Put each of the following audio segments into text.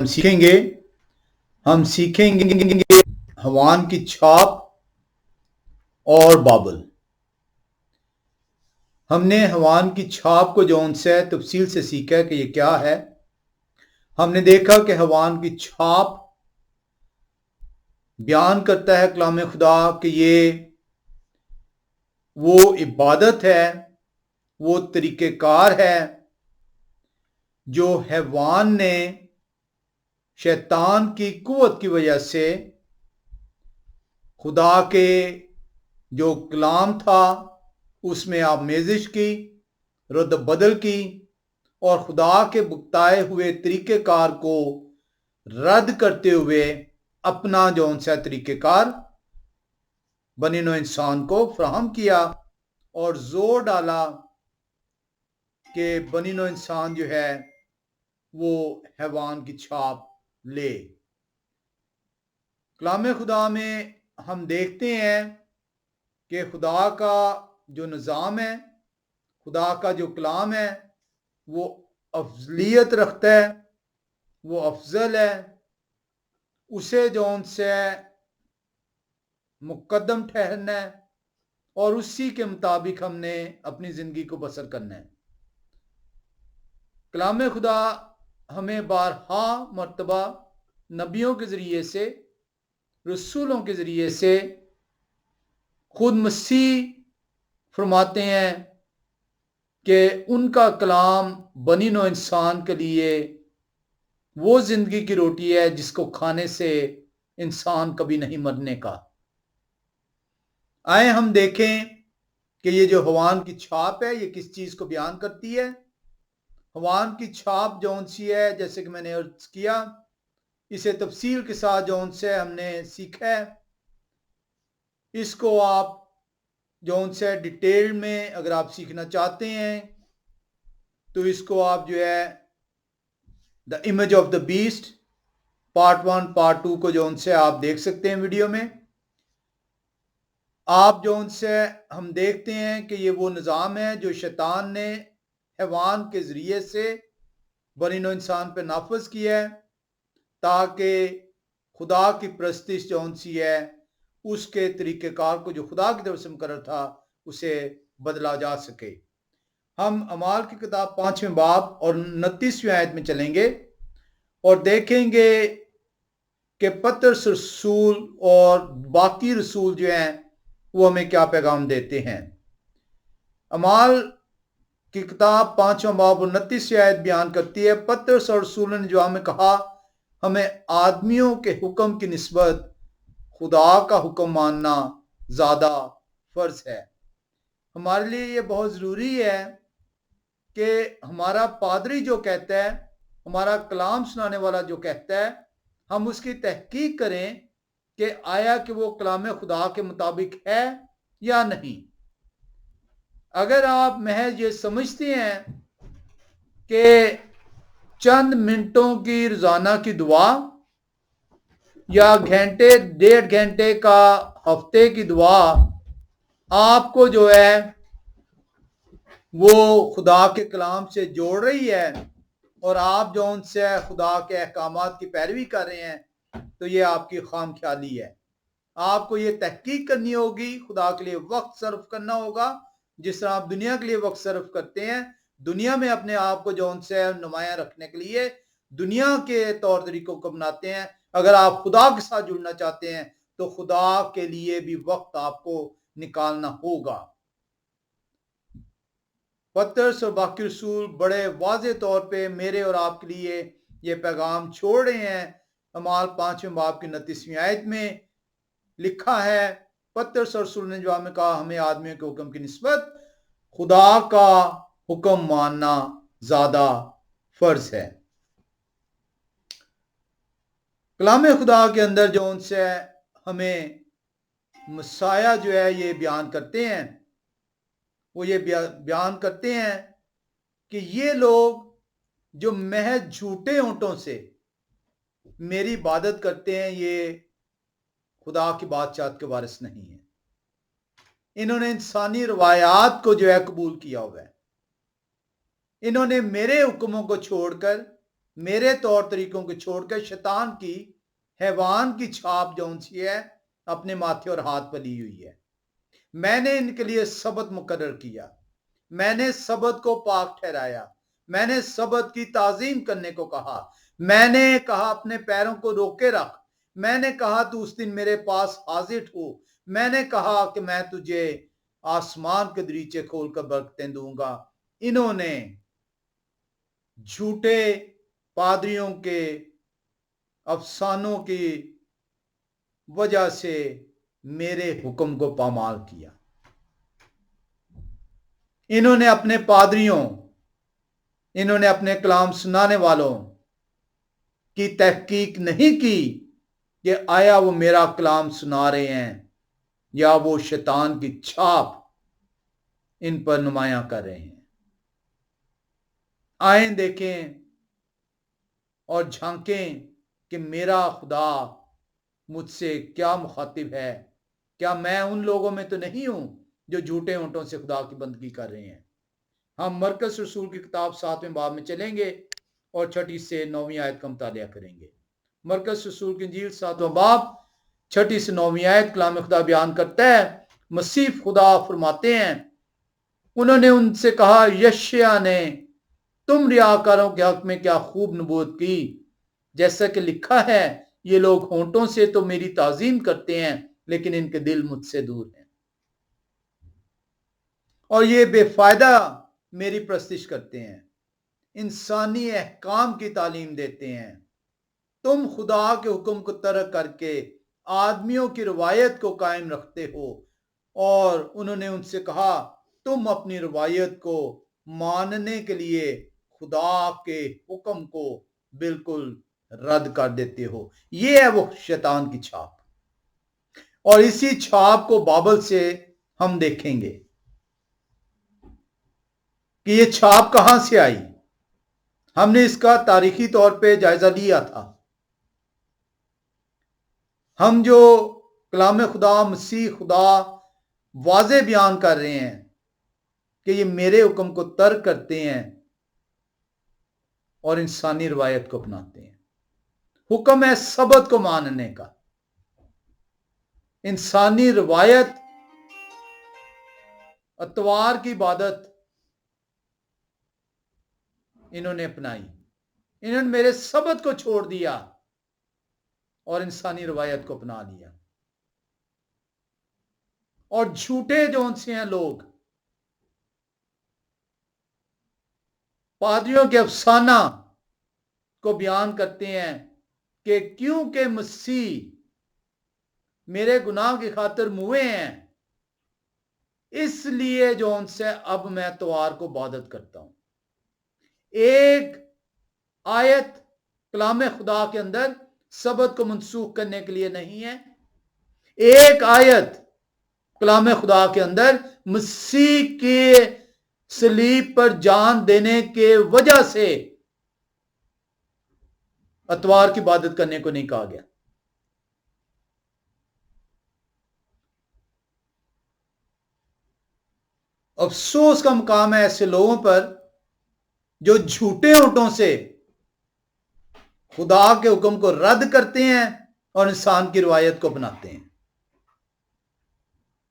ہم سیکھیں گے حیوان کی چھاپ اور بابل۔ ہم نے حیوان کی چھاپ کو جو ان سے تفصیل سے سیکھا کہ یہ کیا ہے۔ ہم نے دیکھا کہ حیوان کی چھاپ بیان کرتا ہے کلام خدا کہ یہ وہ عبادت ہے، وہ طریقہ کار ہے جو حیوان نے شیطان کی قوت کی وجہ سے خدا کے جو کلام تھا اس میں آمیزش کی، رد بدل کی، اور خدا کے بتائے ہوئے طریقہ کار کو رد کرتے ہوئے اپنا جو ان سے طریقہ کار بنی نوع انسان کو فراہم کیا، اور زور ڈالا کہ بنی نوع انسان جو ہے وہ حیوان کی چھاپ لے۔ کلام خدا میں ہم دیکھتے ہیں کہ خدا کا جو نظام ہے، خدا کا جو کلام ہے، وہ افضلیت رکھتا ہے، وہ افضل ہے، اسے جو ان سے مقدم ٹھہرنا ہے اور اسی کے مطابق ہم نے اپنی زندگی کو بسر کرنا ہے۔ کلام خدا ہمیں بارہا مرتبہ نبیوں کے ذریعے سے، رسولوں کے ذریعے سے خود مسیح فرماتے ہیں کہ ان کا کلام بنی نوع انسان کے لیے وہ زندگی کی روٹی ہے جس کو کھانے سے انسان کبھی نہیں مرنے کا۔ آئے ہم دیکھیں کہ یہ جو حیوان کی چھاپ ہے یہ کس چیز کو بیان کرتی ہے۔ حیوان کی چھاپ جون سی ہے، جیسے کہ میں نے عرض کیا، اسے تفصیل کے ساتھ جون سے ہم نے سیکھا ہے۔ اس کو آپ جون سے ڈیٹیل میں اگر آپ سیکھنا چاہتے ہیں تو اس کو آپ جو ہے the image of the best part 1 part 2 کو جون سے آپ دیکھ سکتے ہیں ویڈیو میں۔ آپ جو ان سے ہم دیکھتے ہیں کہ یہ وہ نظام ہے جو شیطان نے حیوان کے ذریعے سے بنی نوع انسان پہ نافذ کیا ہے تاکہ خدا کی پرستش جو ان سی ہے اس کے طریقہ کار کو جو خدا کی طرف سے مقرر تھا اسے بدلا جا سکے۔ ہم اعمال کی کتاب 5ویں باب اور 29ویں آیت میں چلیں گے اور دیکھیں گے کہ پترس رسول اور باقی رسول جو ہیں وہ ہمیں کیا پیغام دیتے ہیں۔ اعمال کی کتاب 5واں باب 29ویں آیت بیان کرتی ہے، پترس اور رسولوں نے جواب میں کہا، ہمیں آدمیوں کے حکم کی نسبت خدا کا حکم ماننا زیادہ فرض ہے۔ ہمارے لیے یہ بہت ضروری ہے کہ ہمارا پادری جو کہتا ہے، ہمارا کلام سنانے والا جو کہتا ہے، ہم اس کی تحقیق کریں کہ آیا کہ وہ کلام خدا کے مطابق ہے یا نہیں۔ اگر آپ محض یہ سمجھتے ہیں کہ چند منٹوں کی روزانہ کی دعا یا گھنٹے 1.5 گھنٹے کا ہفتے کی دعا آپ کو جو ہے وہ خدا کے کلام سے جوڑ رہی ہے اور آپ جو ان سے خدا کے احکامات کی پیروی کر رہے ہیں، تو یہ آپ کی خام خیالی ہے۔ آپ کو یہ تحقیق کرنی ہوگی، خدا کے لیے وقت صرف کرنا ہوگا جس طرح آپ دنیا کے لیے وقت صرف کرتے ہیں۔ دنیا میں اپنے آپ کو جو ان سے نمایاں رکھنے کے لیے دنیا کے طور طریقوں کو بناتے ہیں۔ اگر آپ خدا کے ساتھ جڑنا چاہتے ہیں تو خدا کے لیے بھی وقت آپ کو نکالنا ہوگا۔ پترس اور باقی رسول بڑے واضح طور پہ میرے اور آپ کے لیے یہ پیغام چھوڑ رہے ہیں۔ اعمال 5ویں باب کی 29ویں آیت میں لکھا ہے، پترس اور رسول نے جواب میں کہا، ہمیں آدمیوں کے حکم کی نسبت خدا کا حکم ماننا زیادہ فرض ہے۔ کلام خدا کے اندر جو ان سے ہمیں مسیح جو ہے یہ بیان کرتے ہیں، وہ یہ بیان کرتے ہیں کہ یہ لوگ جو محض جھوٹے اونٹوں سے میری عبادت کرتے ہیں یہ خدا کی بادشاہت کے وارث نہیں ہیں۔ انہوں نے انسانی روایات کو جو ہے قبول کیا ہوا ہے۔ انہوں نے میرے حکموں کو چھوڑ کر میرے طور طریقوں کو چھوڑ کر شیطان کی حیوان کی چھاپ جون سی ہے اپنے ماتھے اور ہاتھ پر لی ہوئی ہے۔ میں نے ان کے لیے سبت مقرر کیا، میں نے سبت کو پاک ٹھہرایا، میں نے سبت کی تعظیم کرنے کو کہا، میں نے کہا اپنے پیروں کو روکے رکھ، میں نے کہا تو اس دن میرے پاس حاضر ہو، میں نے کہا کہ میں تجھے آسمان کے دریچے کھول کر برکتیں دوں گا۔ انہوں نے جھوٹے پادریوں کے افسانوں کی وجہ سے میرے حکم کو پامال کیا۔ انہوں نے اپنے پادریوں، انہوں نے اپنے کلام سنانے والوں کی تحقیق نہیں کی کہ آیا وہ میرا کلام سنا رہے ہیں یا وہ شیطان کی چھاپ ان پر نمایاں کر رہے ہیں۔ آئیں دیکھیں اور جھانکیں کہ میرا خدا مجھ سے کیا مخاطب ہے۔ کیا میں ان لوگوں میں تو نہیں ہوں جو جھوٹے اونٹوں سے خدا کی بندگی کر رہے ہیں؟ ہم مرکز رسول کی کتاب 7ویں باب میں چلیں گے اور 6 سے 9 آیت کا مطالعہ کریں گے۔ مرکز رسول کی انجیل 7واں باب 6 سے 9 آیت کلام خدا بیان کرتا ہے۔ مسیح خدا فرماتے ہیں، انہوں نے ان سے کہا، یشیا نے تم ریاکاروں کے حق میں کیا خوب نبوت کی، جیسا کہ لکھا ہے، یہ لوگ ہونٹوں سے تو میری تعظیم کرتے ہیں لیکن ان کے دل مجھ سے دور ہیں، اور یہ بے فائدہ میری پرستش کرتے ہیں، انسانی احکام کی تعلیم دیتے ہیں۔ تم خدا کے حکم کو ترک کر کے آدمیوں کی روایت کو قائم رکھتے ہو، اور انہوں نے ان سے کہا، تم اپنی روایت کو ماننے کے لیے خدا کے حکم کو بالکل رد کر دیتے ہو۔ یہ ہے وہ شیطان کی چھاپ، اور اسی چھاپ کو بابل سے ہم دیکھیں گے کہ یہ چھاپ کہاں سے آئی۔ ہم نے اس کا تاریخی طور پہ جائزہ لیا تھا۔ ہم جو کلام خدا، مسیح خدا واضح بیان کر رہے ہیں کہ یہ میرے حکم کو ترک کرتے ہیں اور انسانی روایت کو اپناتے ہیں۔ حکم ہے سبت کو ماننے کا، انسانی روایت، اتوار کی عبادت انہوں نے اپنائی، انہوں نے میرے سبت کو چھوڑ دیا اور انسانی روایت کو اپنا لیا۔ اور جھوٹے جون سے ہیں لوگ، پادریوں کے افسانہ کو بیان کرتے ہیں کہ کیونکہ مسیح میرے گناہ کی خاطر موئے ہیں، اس لیے جون سے اب میں اتوار کو عبادت کرتا ہوں۔ ایک آیت کلام خدا کے اندر سبت کو منسوخ کرنے کے لیے نہیں ہے، ایک آیت کلام خدا کے اندر مسیح کے صلیب پر جان دینے کے وجہ سے اتوار کی عبادت کرنے کو نہیں کہا گیا۔ افسوس کا مقام ہے ایسے لوگوں پر جو جھوٹے اونٹوں سے خدا کے حکم کو رد کرتے ہیں اور انسان کی روایت کو اپناتے ہیں۔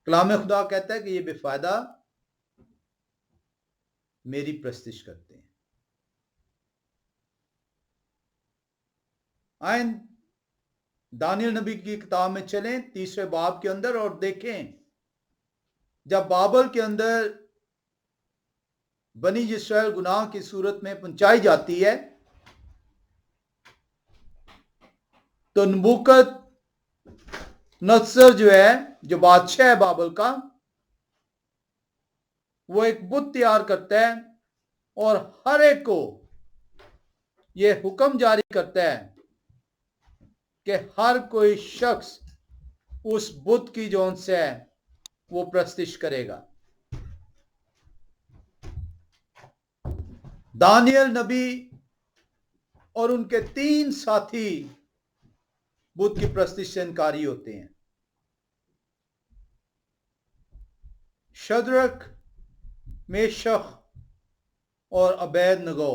کلام خدا کہتا ہے کہ یہ بے فائدہ میری پرستش کرتے ہیں۔ آئیں دانیل نبی کی کتاب میں چلیں 3 باب کے اندر اور دیکھیں، جب بابل کے اندر بنی اسرائیل گناہ کی صورت میں پہنچائی جاتی ہے تو نبوکت نصر جو ہے، جو بادشاہ ہے بابل کا، وہ ایک بت تیار کرتا ہے اور ہر ایک کو یہ حکم جاری کرتا ہے کہ ہر کوئی شخص اس بت کی جون سے ہے وہ پرستش کرے گا۔ دانیل نبی اور ان کے 3 ساتھی بت کی پرستش سے انکاری ہوتے ہیں۔ شدرک، میشخ اور عبید نگو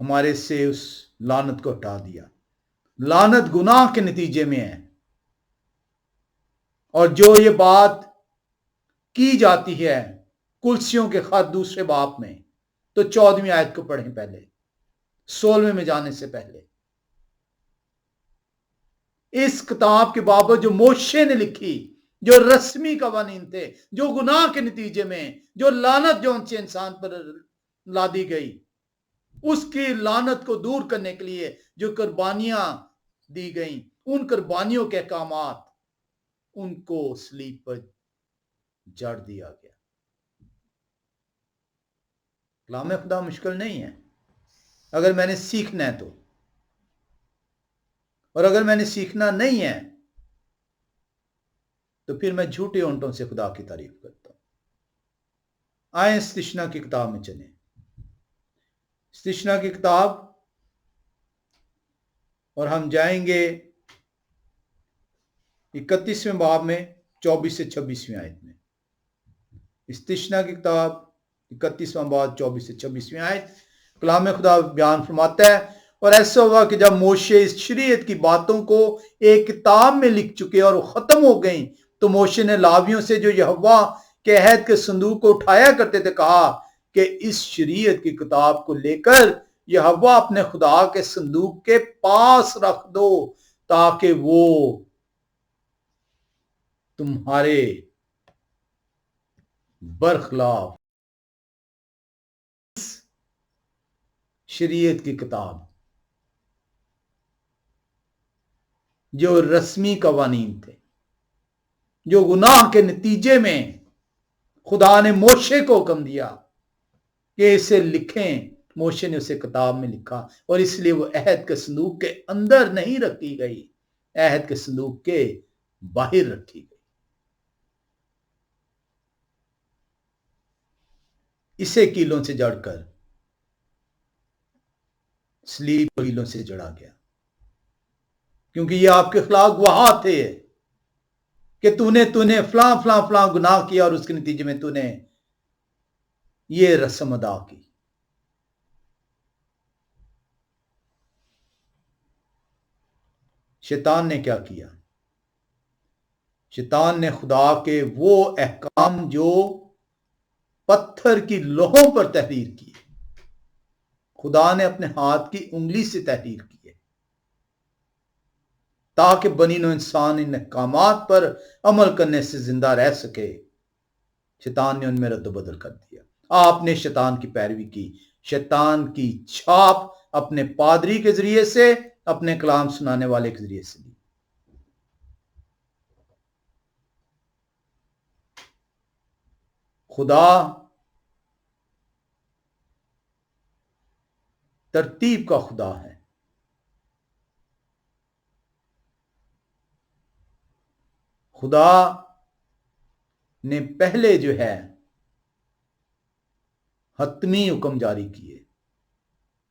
ہمارے سے اس لعنت کو ہٹا دیا. لعنت گناہ کے نتیجے میں ہے. اور جو یہ بات کی جاتی ہے کلسیوں کے خط دوسرے باب میں، تو 14ویں آیت کو پڑھیں پہلے، 16ویں میں جانے سے پہلے. اس کتاب کے بابت جو موشے نے لکھی، جو رسمی قوانین تھے، جو گناہ کے نتیجے میں، جو لعنت جو ان سے انسان پر لادی گئی، اس کی لعنت کو دور کرنے کے لیے جو قربانیاں دی گئیں، ان قربانیوں کے احکامات، ان کو صلیب پر جڑ دیا گیا. کلام خدا مشکل نہیں ہے اگر میں نے سیکھنا ہے تو، اور اگر میں نے سیکھنا نہیں ہے تو پھر میں جھوٹے اونٹوں سے خدا کی تعریف کرتا ہوں. آئیں استشنا کی کتاب میں چلیں. استشنا کی کتاب، اور ہم جائیں گے 31ویں باب میں 24 سے 26ویں آیت میں. استشنا کی کتاب 31واں باب 24 سے 26ویں آیت. کلام خدا بیان فرماتا ہے، اور ایسا ہوا کہ جب موشے اس شریعت کی باتوں کو ایک کتاب میں لکھ چکے اور وہ ختم ہو گئیں، تو موشے نے لاویوں سے جو یہوہ کے عہد کے صندوق کو اٹھایا کرتے تھے کہا کہ اس شریعت کی کتاب کو لے کر یہوہ اپنے خدا کے صندوق کے پاس رکھ دو، تاکہ وہ تمہارے برخلاف شریعت کی کتاب جو رسمی قوانین تھے، جو گناہ کے نتیجے میں خدا نے موشے کو حکم دیا کہ اسے لکھیں، موشے نے اسے کتاب میں لکھا، اور اس لیے وہ عہد کے صندوق کے اندر نہیں رکھی گئی، عہد کے صندوق کے باہر رکھی گئی. اسے کیلوں سے جڑ کر صلیب کیلوں سے جڑا گیا، کیونکہ یہ آپ کے خلاف گواہ تھے کہ تو نے فلاں فلاں فلاں گناہ کیا، اور اس کے نتیجے میں تو نے یہ رسم ادا کی. شیطان نے کیا کیا؟ شیطان نے خدا کے وہ احکام جو پتھر کی لوہوں پر تحریر کی، خدا نے اپنے ہاتھ کی انگلی سے تحریر کی ہے تاکہ بنی نوع انسان ان احکامات پر عمل کرنے سے زندہ رہ سکے. شیطان نے ان میں رد و بدل کر دیا. آپ نے شیطان کی پیروی کی، شیطان کی چھاپ اپنے پادری کے ذریعے سے، اپنے کلام سنانے والے کے ذریعے سے دی. خدا ترتیب کا خدا ہے. خدا نے پہلے جو ہے حتمی حکم جاری کیے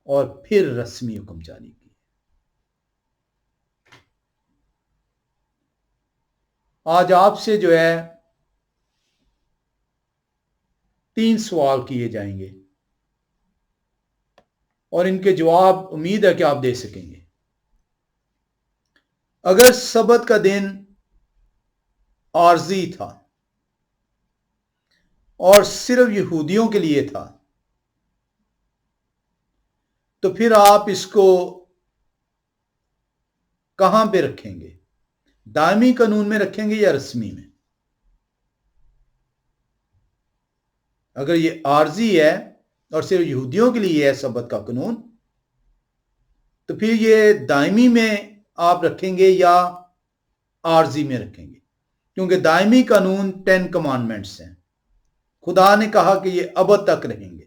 اور پھر رسمی حکم جاری کیے. آج آپ سے جو ہے 3 سوال کیے جائیں گے، اور ان کے جواب امید ہے کہ آپ دے سکیں گے. اگر سبت کا دن عارضی تھا اور صرف یہودیوں کے لیے تھا، تو پھر آپ اس کو کہاں پہ رکھیں گے؟ دائمی قانون میں رکھیں گے یا رسمی میں؟ اگر یہ عارضی ہے اور صرف یہودیوں کے لیے ہے سبت کا قانون، تو پھر یہ دائمی میں آپ رکھیں گے یا عارضی میں رکھیں گے؟ کیونکہ دائمی قانون 10 کمانڈمنٹس ہیں. خدا نے کہا کہ یہ ابد تک رہیں گے.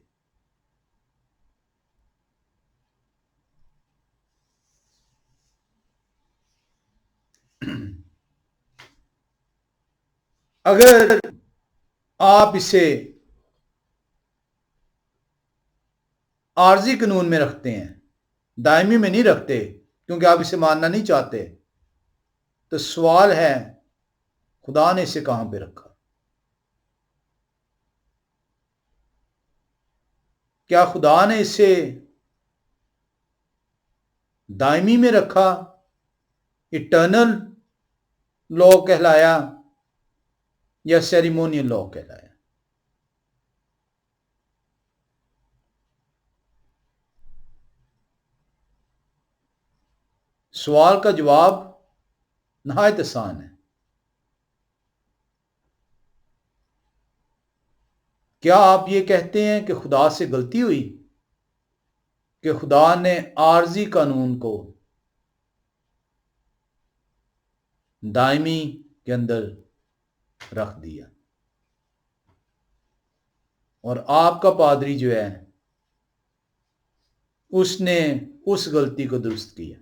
اگر آپ اسے عارضی قانون میں رکھتے ہیں، دائمی میں نہیں رکھتے کیونکہ آپ اسے ماننا نہیں چاہتے، تو سوال ہے خدا نے اسے کہاں پہ رکھا؟ کیا خدا نے اسے دائمی میں رکھا، اٹرنل لا کہلایا یا سیریمونیل لا کہلایا؟ سوال کا جواب نہایت آسان ہے۔ کیا آپ یہ کہتے ہیں کہ خدا سے غلطی ہوئی کہ خدا نے عارضی قانون کو دائمی کے اندر رکھ دیا اور آپ کا پادری جو ہے اس نے اس غلطی کو درست کیا؟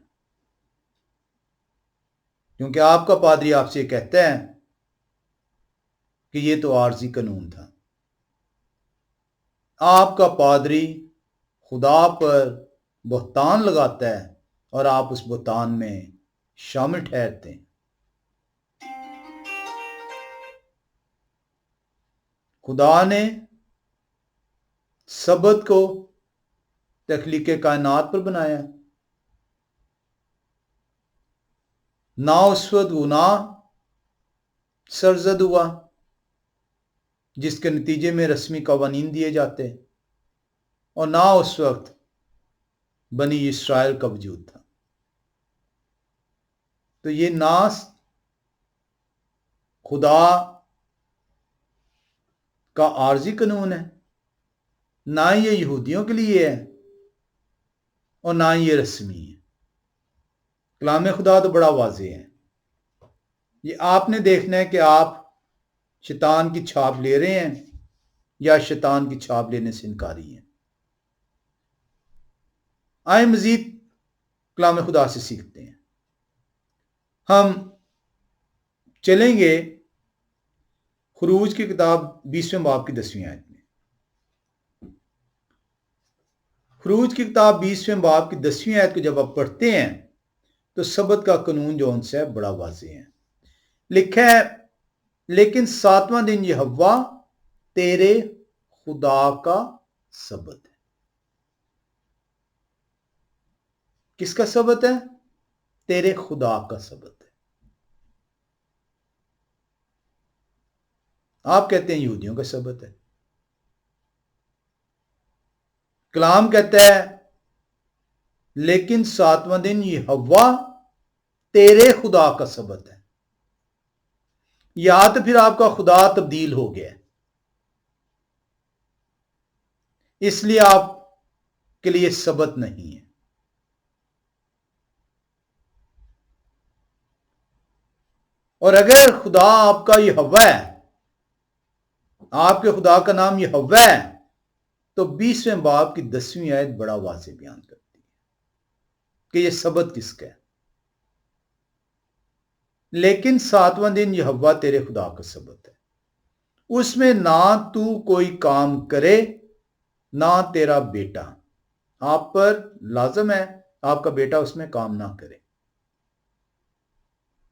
کیونکہ آپ کا پادری آپ سے کہتا ہے کہ یہ تو عارضی قانون تھا۔ آپ کا پادری خدا پر بہتان لگاتا ہے اور آپ اس بہتان میں شامل ٹھہرتے ہیں۔ خدا نے سبت کو تخلیق کائنات پر بنایا، نہ اس وقت گناہ سرزد ہوا جس کے نتیجے میں رسمی قوانین دیے جاتے، اور نہ اس وقت بنی اسرائیل کا وجود تھا۔ تو یہ نہ خدا کا عارضی قانون ہے، نہ یہ یہودیوں کے لیے ہے، اور نہ یہ رسمی ہے۔ کلام خدا تو بڑا واضح ہے۔ یہ آپ نے دیکھنا ہے کہ آپ شیطان کی چھاپ لے رہے ہیں یا شیطان کی چھاپ لینے سے انکاری ہیں۔ آئیں مزید کلام خدا سے سیکھتے ہیں۔ ہم چلیں گے خروج کی کتاب 20ویں باب کی 10ویں آیت میں۔ خروج کی کتاب 20ویں باب کی 10ویں آیت کو جب آپ پڑھتے ہیں تو سبت کا قانون جو ان سے بڑا واضح ہے۔ لکھا ہے، لیکن 7واں دن یہوہ تیرے خدا کا سبت ہے۔ کس کا سبت ہے؟ تیرے خدا کا سبت ہے۔ آپ کہتے ہیں یہودیوں کا سبت ہے۔ کلام کہتا ہے لیکن 7واں دن یہوہ تیرے خدا کا سبت ہے۔ یا تو پھر آپ کا خدا تبدیل ہو گیا ہے، اس لیے آپ کے لیے سبت نہیں ہے۔ اور اگر خدا آپ کا یہوہ ہے، آپ کے خدا کا نام یہوہ ہے، تو 20ویں باب کی 10ویں آیت بڑا واضح بیان کرتی ہے کہ یہ سبت کس کا ہے۔ لیکن 7واں دن یہوہ تیرے خدا کا سبت ہے، اس میں نہ تو کوئی کام کرے نہ تیرا بیٹا۔ آپ پر لازم ہے آپ کا بیٹا اس میں کام نہ کرے،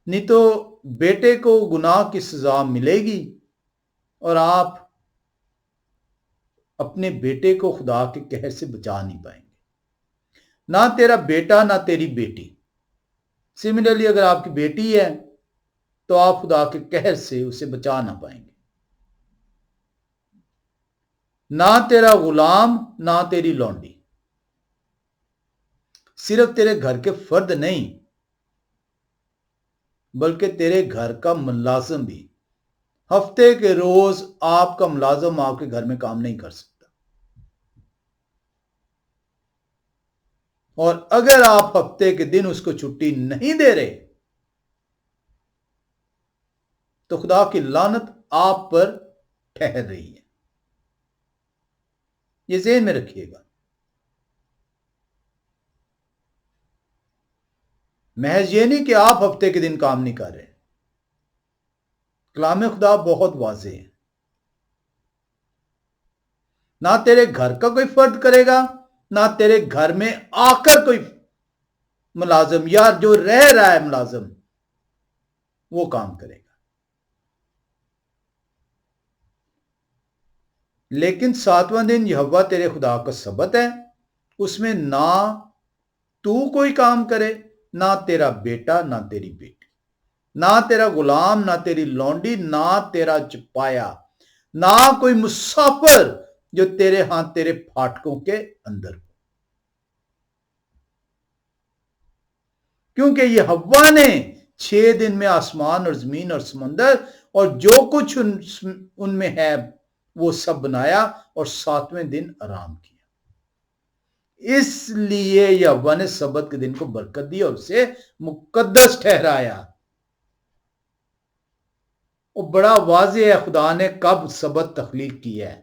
نہیں تو بیٹے کو گناہ کی سزا ملے گی اور آپ اپنے بیٹے کو خدا کے قہر سے بچا نہیں پائیں گے۔ نہ تیرا بیٹا نہ تیری بیٹی۔ سملرلی اگر آپ کی بیٹی ہے تو آپ خدا کے قہر سے اسے بچا نہ پائیں گے۔ نہ تیرا غلام نہ تیری لونڈی۔ صرف تیرے گھر کے فرد نہیں بلکہ تیرے گھر کا ملازم بھی۔ ہفتے کے روز آپ کا ملازم آپ کے گھر میں کام نہیں کر سکتا، اور اگر آپ ہفتے کے دن اس کو چھٹی نہیں دے رہے تو خدا کی لعنت آپ پر ٹھہر رہی ہے۔ یہ ذہن میں رکھیے گا۔ محض یہ نہیں کہ آپ ہفتے کے دن کام نہیں کر رہے۔ کلام خدا بہت واضح ہے۔ نہ تیرے گھر کا کوئی فرد کرے گا، نہ تیرے گھر میں آ کر کوئی ملازم یا جو رہ رہا ہے ملازم وہ کام کرے گا۔ لیکن 7واں دن یہوہ تیرے خدا کا سبت ہے، اس میں نہ تو کوئی کام کرے، نہ تیرا بیٹا نہ تیری بیٹی، نہ تیرا غلام نہ تیری لونڈی نہ تیرا چپایا، نہ کوئی مسافر جو تیرے ہاں تیرے پھاٹکوں کے اندر ہو، کیونکہ یہ حوا نے 6 دن میں آسمان اور زمین اور سمندر اور جو کچھ ان میں ہے وہ سب بنایا اور 7ویں دن آرام کیا۔ اس لیے یہوہ نے سبت کے دن کو برکت دی اور اسے مقدس ٹھہرایا۔ اور بڑا واضح ہے خدا نے کب سبت تخلیق کی ہے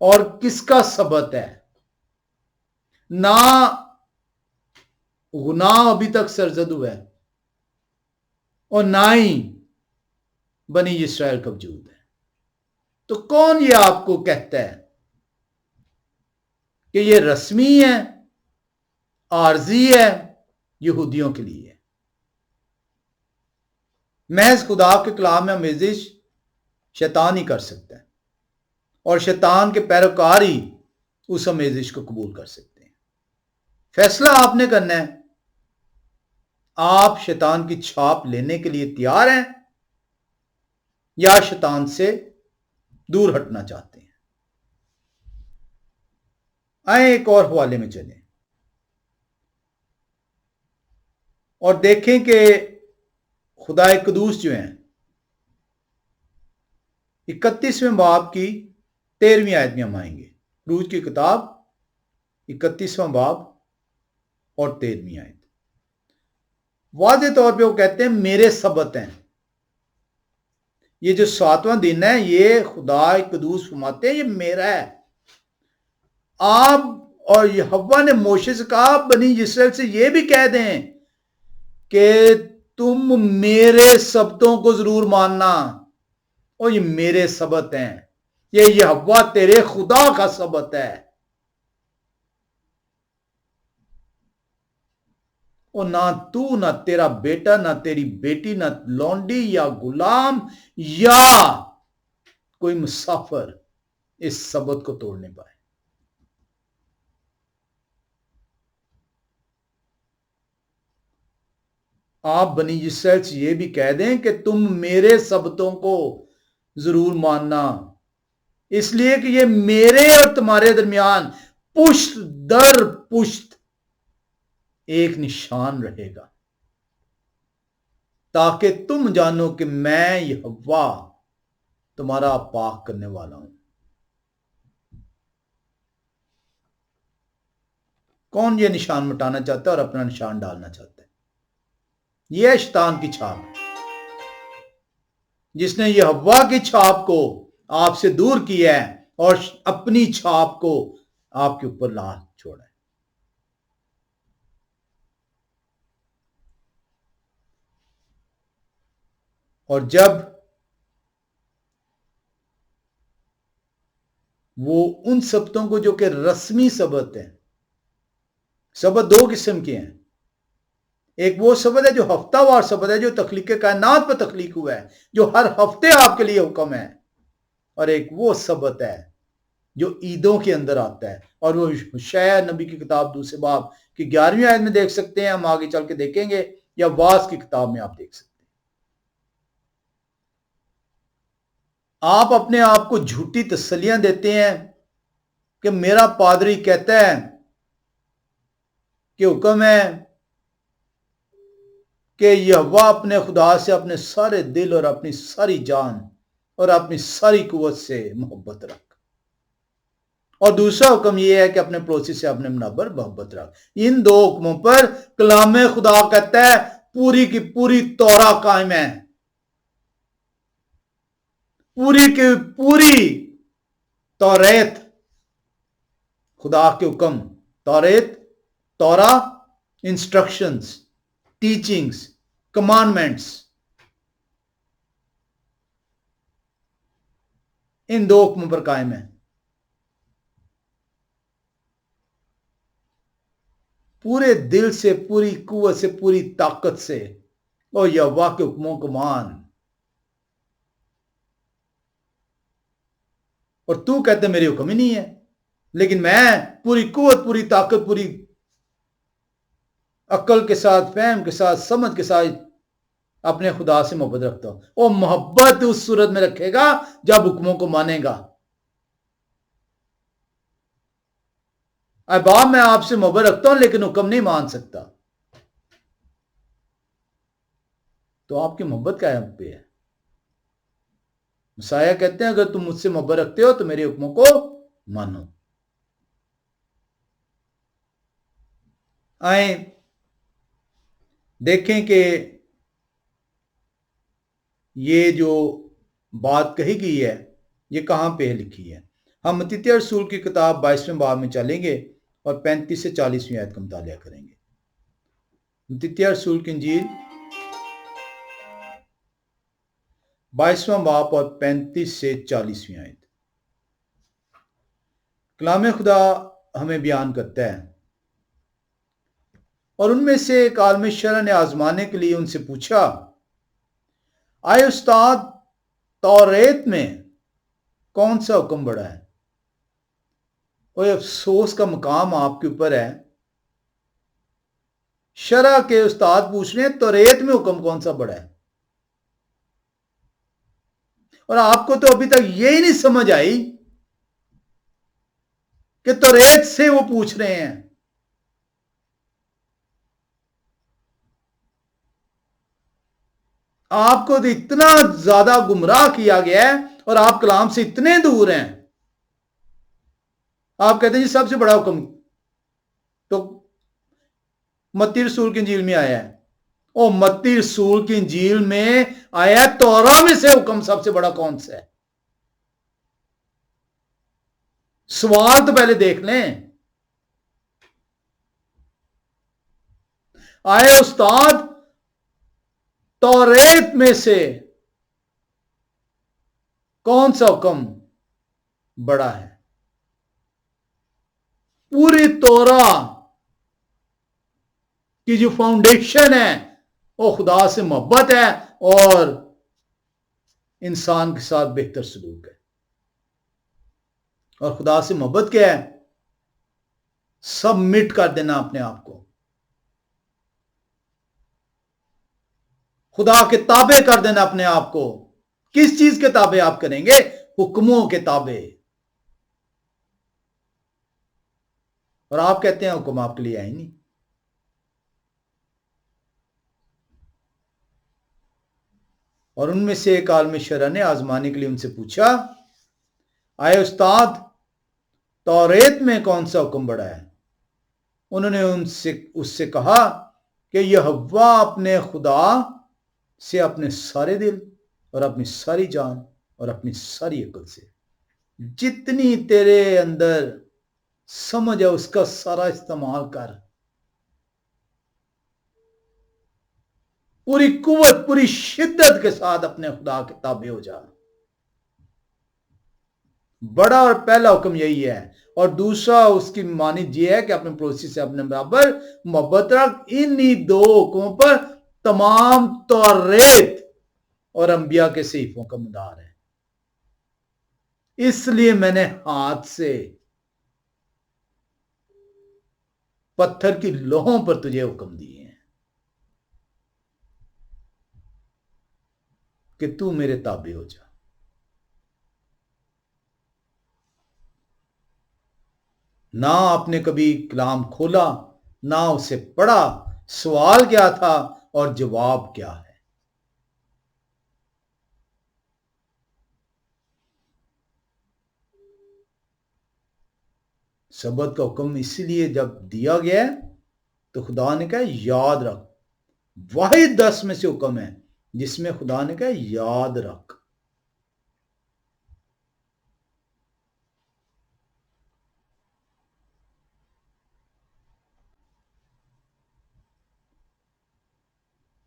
اور کس کا سبت ہے۔ نہ گناہ ابھی تک سرزد ہوا ہے اور نہ ہی بنی اسرائیل کا وجود ہے، تو کون یہ آپ کو کہتا ہے کہ یہ رسمی ہے، عارضی ہے، یہودیوں کے لیے؟ محض خدا کے کلام میں آمیزش شیطان ہی کر سکتا ہے، اور شیطان کے پیروکار ہی اس آمیزش کو قبول کر سکتے ہیں۔ فیصلہ آپ نے کرنا ہے، آپ شیطان کی چھاپ لینے کے لیے تیار ہیں یا شیطان سے دور ہٹنا چاہتے ہیں؟ آئیں ایک اور حوالے میں چلیں اور دیکھیں کہ خدا قدوس جو ہیں 31ویں باب کی 13ویں آیت میں ہم آئیں گے۔ خروج کی کتاب 31واں باب اور 13ویں آیت، واضح طور پہ وہ کہتے ہیں میرے سبت ہیں۔ یہ جو 7واں دن ہے یہ خدا قدوس فرماتے ہیں یہ میرا ہے۔ آپ اور یہوہ نے موشے سے کہا بنی اسرائیل سے یہ بھی کہہ دیں کہ تم میرے سبتوں کو ضرور ماننا، اور یہ میرے سبت ہیں، یہ یہوہ تیرے خدا کا سبت ہے، اور نہ تو نہ تیرا بیٹا نہ تیری بیٹی نہ لونڈی یا غلام یا کوئی مسافر اس سبت کو توڑنے پائے۔ آپ بنی اسرائیل سے یہ بھی کہہ دیں کہ تم میرے سبتوں کو ضرور ماننا، اس لیے کہ یہ میرے اور تمہارے درمیان پشت در پشت ایک نشان رہے گا، تاکہ تم جانو کہ میں یہوہ تمہارا پاک کرنے والا ہوں۔ کون یہ نشان مٹانا چاہتا ہے اور اپنا نشان ڈالنا چاہتا ہے؟ یہ شیطان کی چھاپ، جس نے یہوہ کی چھاپ کو آپ سے دور کیا ہے اور اپنی چھاپ کو آپ کے اوپر لا چھوڑا ہے۔ اور جب وہ ان سبتوں کو جو کہ رسمی سبت ہیں، سبت 2 قسم کے ہیں، ایک وہ سبت ہے جو ہفتہ وار سبت ہے جو تخلیق کائنات پر تخلیق ہوا ہے، جو ہر ہفتے آپ کے لیے حکم ہے، اور ایک وہ سبت ہے جو عیدوں کے اندر آتا ہے، اور وہ شعیاہ نبی کی کتاب 2 باب کی 11ویں آیت میں دیکھ سکتے ہیں، ہم آگے چل کے دیکھیں گے، یا واز کی کتاب میں آپ دیکھ سکتے ہیں۔ آپ اپنے آپ کو جھوٹی تسلیاں دیتے ہیں کہ میرا پادری کہتا ہے کہ حکم ہے کہ یہوہ اپنے خدا سے اپنے سارے دل اور اپنی ساری جان اور اپنی ساری قوت سے محبت رکھ، اور دوسرا حکم یہ ہے کہ اپنے پڑوسی سے اپنے منابر محبت رکھ۔ ان 2 حکموں پر کلام خدا کہتا ہے پوری کی پوری تورا قائم ہے، پوری کی پوری توریت، خدا کے حکم، توریت، تورا، انسٹرکشنز، ٹیچنگز، کمانڈمنٹس، ان 2 حکموں پر قائم ہے۔ پورے دل سے، پوری قوت سے، پوری طاقت سے، اور یہوہ کے حکموں کو مان۔ اور تو کہتے میرے حکم ہی نہیں ہے، لیکن میں پوری قوت، پوری طاقت، پوری عقل کے ساتھ، فہم کے ساتھ، سمجھ کے ساتھ اپنے خدا سے محبت رکھتا ہوں. وہ محبت اس صورت میں رکھے گا جب حکموں کو مانے گا. احباب میں آپ سے محبت رکھتا ہوں لیکن حکم نہیں مان سکتا، تو آپ کی محبت کیا پہ ہے؟ مسیح کہتے ہیں اگر تم مجھ سے محبت رکھتے ہو تو میرے حکموں کو مانو. آئیں دیکھیں کہ یہ جو بات کہی گئی ہے یہ کہاں پہ لکھی ہے. ہم متی رسول کی کتاب 22ویں باب میں چلیں گے اور 35 سے 40ویں آیت کا مطالعہ کریں گے. متی رسول کی انجیل 22واں باب اور 35 سے 40ویں آیت. کلام خدا ہمیں بیان کرتا ہے، اور ان میں سے ایک عالم شرع نے آزمانے کے لیے ان سے پوچھا، آئے استاد توریت میں کون سا حکم بڑا ہے؟ اور افسوس کا مقام آپ کے اوپر ہے، شرع کے استاد پوچھ رہے ہیں توریت میں حکم کون سا بڑا ہے، اور آپ کو تو ابھی تک یہی نہیں سمجھ آئی کہ توریت سے وہ پوچھ رہے ہیں. آپ کو تو اتنا زیادہ گمراہ کیا گیا ہے اور آپ کلام سے اتنے دور ہیں. آپ کہتے ہیں جی سب سے بڑا حکم تو متی رسول کی انجیل میں آیا ہے. او متی رسول کی انجیل میں آیا تورا میں سے حکم سب سے بڑا کون سا ہے؟ سوال تو پہلے دیکھ لیں. آئے استاد توریت میں سے کون سا حکم بڑا ہے؟ پوری تورا کی جو فاؤنڈیشن ہے وہ خدا سے محبت ہے اور انسان کے ساتھ بہتر سلوک ہے. اور خدا سے محبت کیا ہے؟ سبمٹ کر دینا اپنے آپ کو، خدا کے تابع کر دینا اپنے آپ کو. کس چیز کے تابع آپ کریں گے؟ حکموں کے تابع. اور آپ کہتے ہیں حکم آپ کے لیے آئے نہیں. اور ان میں سے ایک عالم شرع نے آزمانے کے لیے ان سے پوچھا، آئے استاد توریت میں کون سا حکم بڑا ہے؟ انہوں نے اس سے کہا کہ یہوہ اپنے خدا سے اپنے سارے دل اور اپنی ساری جان اور اپنی ساری عقل سے، جتنی تیرے اندر سمجھ ہے اس کا سارا استعمال کر، پوری قوت پوری شدت کے ساتھ اپنے خدا کے تابع ہو جا. بڑا اور پہلا حکم یہی ہے، اور دوسرا اس کی مانند یہ ہے کہ اپنے پڑوسی سے اپنے برابر محبت رکھ. انہی دو حکموں پر تمام توریت اور انبیاء کے صحیفوں کا مدار ہے. اس لیے میں نے ہاتھ سے پتھر کی لوہوں پر تجھے حکم دیے ہیں کہ تو میرے تابع ہو جا. نہ آپ نے کبھی کلام کھولا، نہ اسے پڑھا. سوال کیا تھا اور جواب کیا ہے؟ سبت کا حکم اسی لیے جب دیا گیا تو خدا نے کہا یاد رکھ. واحد 10 میں سے حکم ہے جس میں خدا نے کہا یاد رکھ.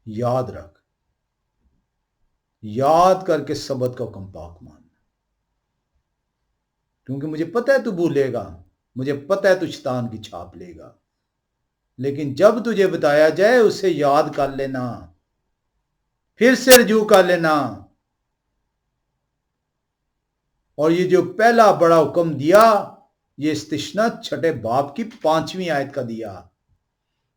یاد رکھ، یاد کر کے سبت کا حکم پاک مان، کیونکہ مجھے پتہ ہے تو بھولے گا، مجھے پتہ ہے تو شیطان کی چھاپ لے گا، لیکن جب تجھے بتایا جائے اسے یاد کر لینا، پھر سے رجوع کر لینا. اور یہ جو پہلا بڑا حکم دیا یہ استثنا 6 باب کی 5ویں آیت کا دیا.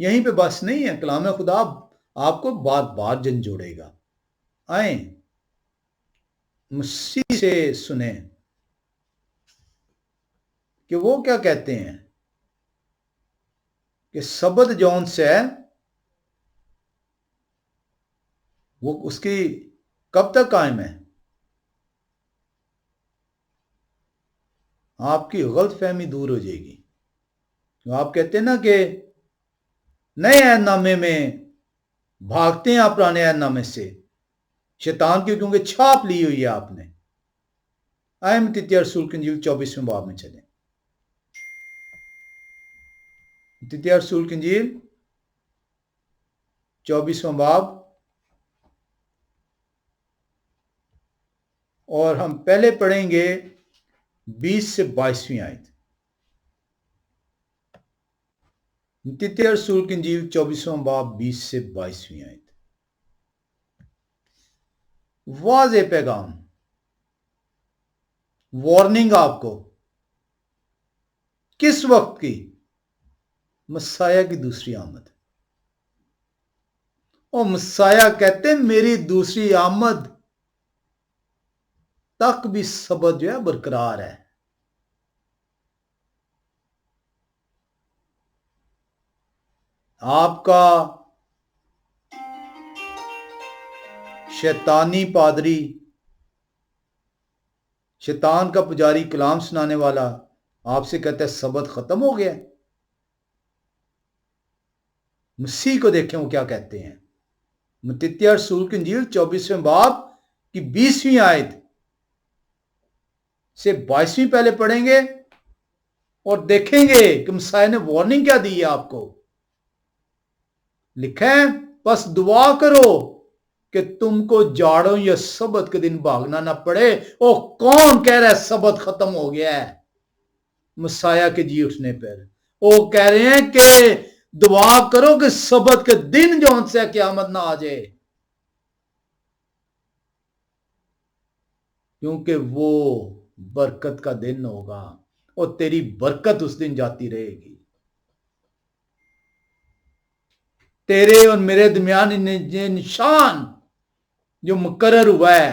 یہیں پہ بس نہیں ہے، کلام خدا آپ کو بار بار جھنجھوڑے گا۔ آئیں مسیح سے سنیں کہ وہ کیا کہتے ہیں کہ سبت جون سے وہ اس کی کب تک قائم ہے؟ آپ کی غلط فہمی دور ہو جائے گی۔ آپ کہتے ہیں نا کہ نئے عہد نامے میں بھاگتے ہیں آپ پرانے عہد نامے سے، شیطان کی کیونکہ چھاپ لی ہوئی ہے آپ نے۔ آئے متی رسول کی انجیل 24ویں باب میں چلیں۔ متی رسول کی انجیل 24واں باب، اور ہم پہلے پڑھیں گے 20 سے 22ویں آیت۔ متی رسول کی انجیل 24واں باب 20 سے 22ویں آیت۔ واضح پیغام، وارننگ آپ کو کس وقت کی؟ مسیح کی دوسری آمد۔ اور مسیح کہتے ہیں میری دوسری آمد تک بھی سبت جو ہے برقرار ہے۔ آپ کا شیطانی پادری، شیطان کا پجاری، کلام سنانے والا آپ سے کہتا ہے سبت ختم ہو گیا۔ مسیح کو دیکھیں وہ کیا کہتے ہیں۔ متی رسول کی انجیل 24ویں باب کی 20ویں آیت سے 22ویں پہلے پڑھیں گے اور دیکھیں گے کہ مسیح نے وارننگ کیا دی ہے آپ کو۔ لکھیں بس دعا کرو کہ تم کو جاڑوں یا سبت کے دن بھاگنا نہ پڑے۔ او کون کہہ رہا ہے سبت ختم ہو گیا ہے؟ مسیح کے جی اٹھنے پر وہ کہہ رہے ہیں کہ دعا کرو کہ سبت کے دن جو ان سے قیامت نہ آ جائے، کیونکہ وہ برکت کا دن ہوگا اور تیری برکت اس دن جاتی رہے گی۔ تیرے اور میرے درمیان یہ نشان جو مقرر ہوا ہے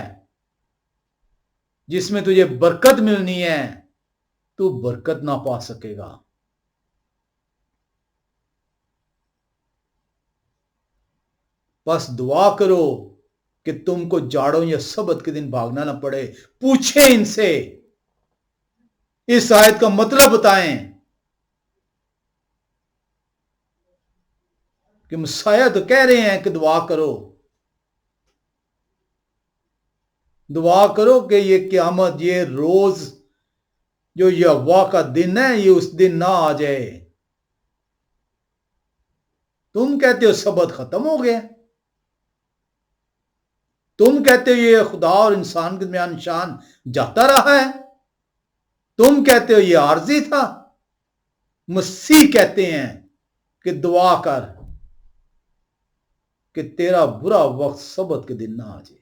جس میں تجھے برکت ملنی ہے، تو برکت نہ پا سکے گا۔ بس دعا کرو کہ تم کو جاڑوں یا سبت کے دن بھاگنا نہ پڑے۔ پوچھیں ان سے، اس آیت کا مطلب بتائیں کہ مسیح تو کہہ رہے ہیں کہ دعا کرو، دعا کرو کہ یہ قیامت، یہ روز جو یہوہ کا دن ہے، یہ اس دن نہ آ جائے۔ تم کہتے ہو سبت ختم ہو گیا، تم کہتے ہو یہ خدا اور انسان کے درمیان نشان جاتا رہا ہے، تم کہتے ہو یہ عارضی تھا۔ مسیح کہتے ہیں کہ دعا کر کہ تیرا برا وقت سبت کے دن نہ آ جائے۔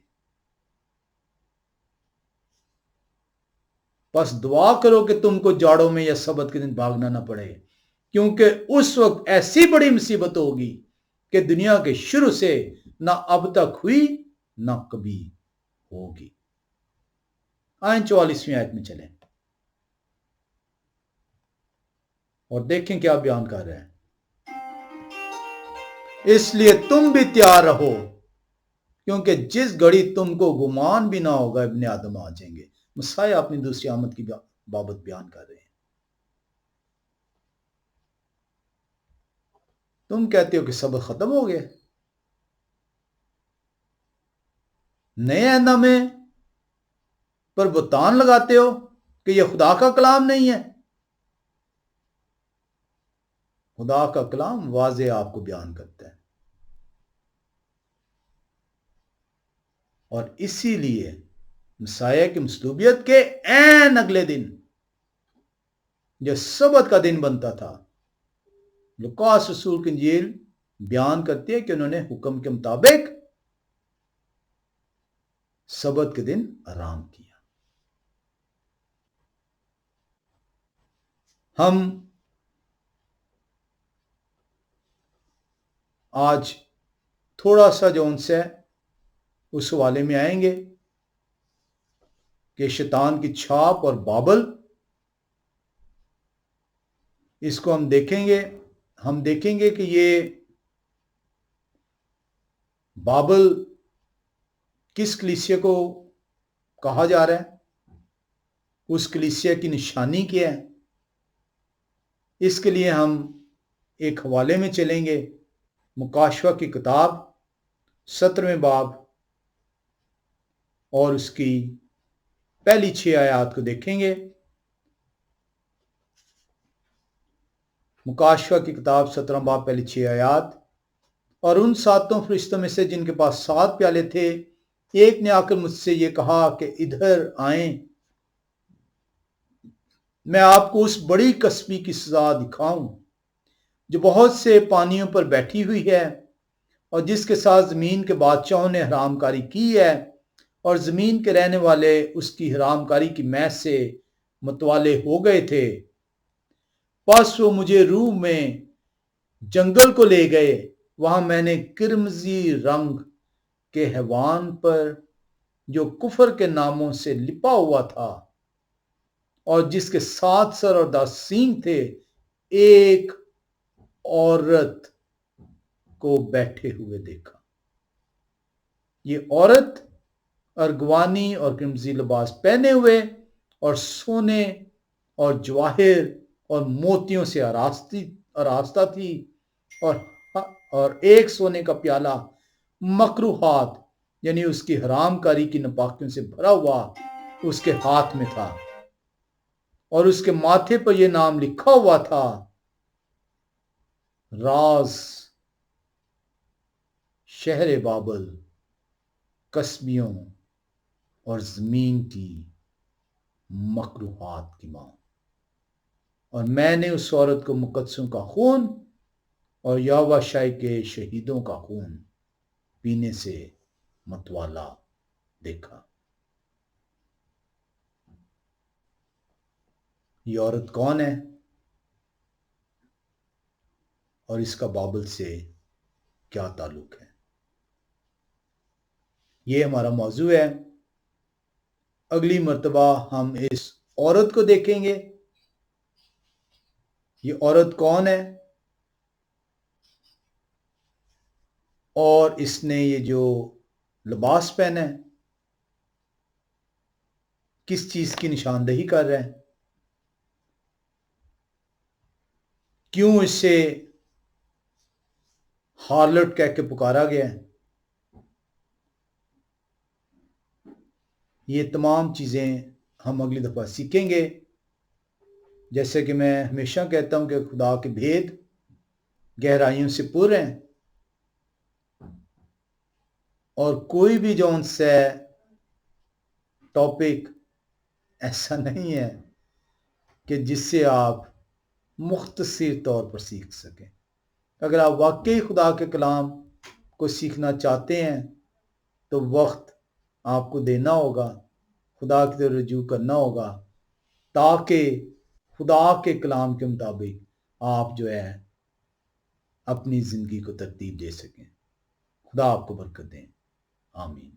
بس دعا کرو کہ تم کو جاڑوں میں یا سبت کے دن بھاگنا نہ پڑے، کیونکہ اس وقت ایسی بڑی مصیبت ہوگی کہ دنیا کے شروع سے نہ اب تک ہوئی نہ کبھی ہوگی۔ آئیں 44ویں آیت میں چلیں اور دیکھیں کیا بیان کر رہے ہیں۔ اس لیے تم بھی تیار رہو، کیونکہ جس گھڑی تم کو گمان بھی نہ ہوگا ابن آدم آ جائیں گے۔ مسیح اپنی دوسری آمد کی بابت بیان کر رہے ہیں۔ تم کہتے ہو کہ سبت ختم ہو گیا، نئے عہد نامے پر بہتان لگاتے ہو کہ یہ خدا کا کلام نہیں ہے۔ خدا کا کلام واضح آپ کو بیان کرتا ہے، اور اسی لیے مسیح کی مصلوبیت کے عین اگلے دن جو سبت کا دن بنتا تھا، لوکاس رسول کی انجیل بیان کرتی ہے کہ انہوں نے حکم کے مطابق سبت کے دن آرام کیا۔ ہم آج تھوڑا سا جو ان سے اس حوالے میں آئیں گے کہ شیطان کی چھاپ اور بابل، اس کو ہم دیکھیں گے کہ یہ بابل کس کلیسیا کو کہا جا رہا ہے، اس کلیسیا کی نشانی کیا ہے۔ اس کے لیے ہم ایک حوالے میں چلیں گے، مکاشفہ کی کتاب 17ویں باب اور اس کی پہلی 6 آیات کو دیکھیں گے۔ مکاشفہ کی کتاب 17واں باب پہلی 6 آیات۔ اور ان 7 فرشتوں میں سے جن کے پاس 7 پیالے تھے، ایک نے آ کر مجھ سے یہ کہا کہ ادھر آئیں، میں آپ کو اس بڑی کسبی کی سزا دکھاؤں جو بہت سے پانیوں پر بیٹھی ہوئی ہے، اور جس کے ساتھ زمین کے بادشاہوں نے حرام کاری کی ہے، اور زمین کے رہنے والے اس کی حرام کاری کی محض سے متوالے ہو گئے تھے۔ پس وہ مجھے روح میں جنگل کو لے گئے، وہاں میں نے کرمزی رنگ کے حیوان پر جو کفر کے ناموں سے لپا ہوا تھا اور جس کے 7 سر اور 10 سینگ تھے، ایک عورت کو بیٹھے ہوئے دیکھا۔ یہ عورت ارغوانی اور کرمزی لباس پہنے ہوئے اور سونے اور جواہر اور موتیوں سے آراستہ تھی، اور ایک سونے کا پیالہ مکروہات یعنی اس کی حرام کاری کی ناپاکیوں سے بھرا ہوا اس کے ہاتھ میں تھا، اور اس کے ماتھے پر یہ نام لکھا ہوا تھا، راز شہر بابل، کسبیوں اور زمین کی مکروہات کی ماں۔ اور میں نے اس عورت کو مقدسوں کا خون اور یہوہ شاہی کے شہیدوں کا خون پینے سے متوالا دیکھا۔ یہ عورت کون ہے اور اس کا بابل سے کیا تعلق ہے؟ یہ ہمارا موضوع ہے۔ اگلی مرتبہ ہم اس عورت کو دیکھیں گے۔ یہ عورت کون ہے اور اس نے یہ جو لباس پہنا ہے کس چیز کی نشاندہی کر رہا ہے؟ کیوں اس سے ہارلٹ کہہ کے پکارا گیا ہے؟ یہ تمام چیزیں ہم اگلی دفعہ سیکھیں گے۔ جیسے کہ میں ہمیشہ کہتا ہوں کہ خدا کے بھید گہرائیوں سے پر ہیں، اور کوئی بھی جو ان سے ٹاپک ایسا نہیں ہے کہ جس سے آپ مختصر طور پر سیکھ سکیں۔ اگر آپ واقعی خدا کے کلام کو سیکھنا چاہتے ہیں تو وقت آپ کو دینا ہوگا، خدا کی طرف رجوع کرنا ہوگا، تاکہ خدا کے کلام کے مطابق آپ جو ہے اپنی زندگی کو ترتیب دے سکیں۔ خدا آپ کو برکت دیں۔ آمین۔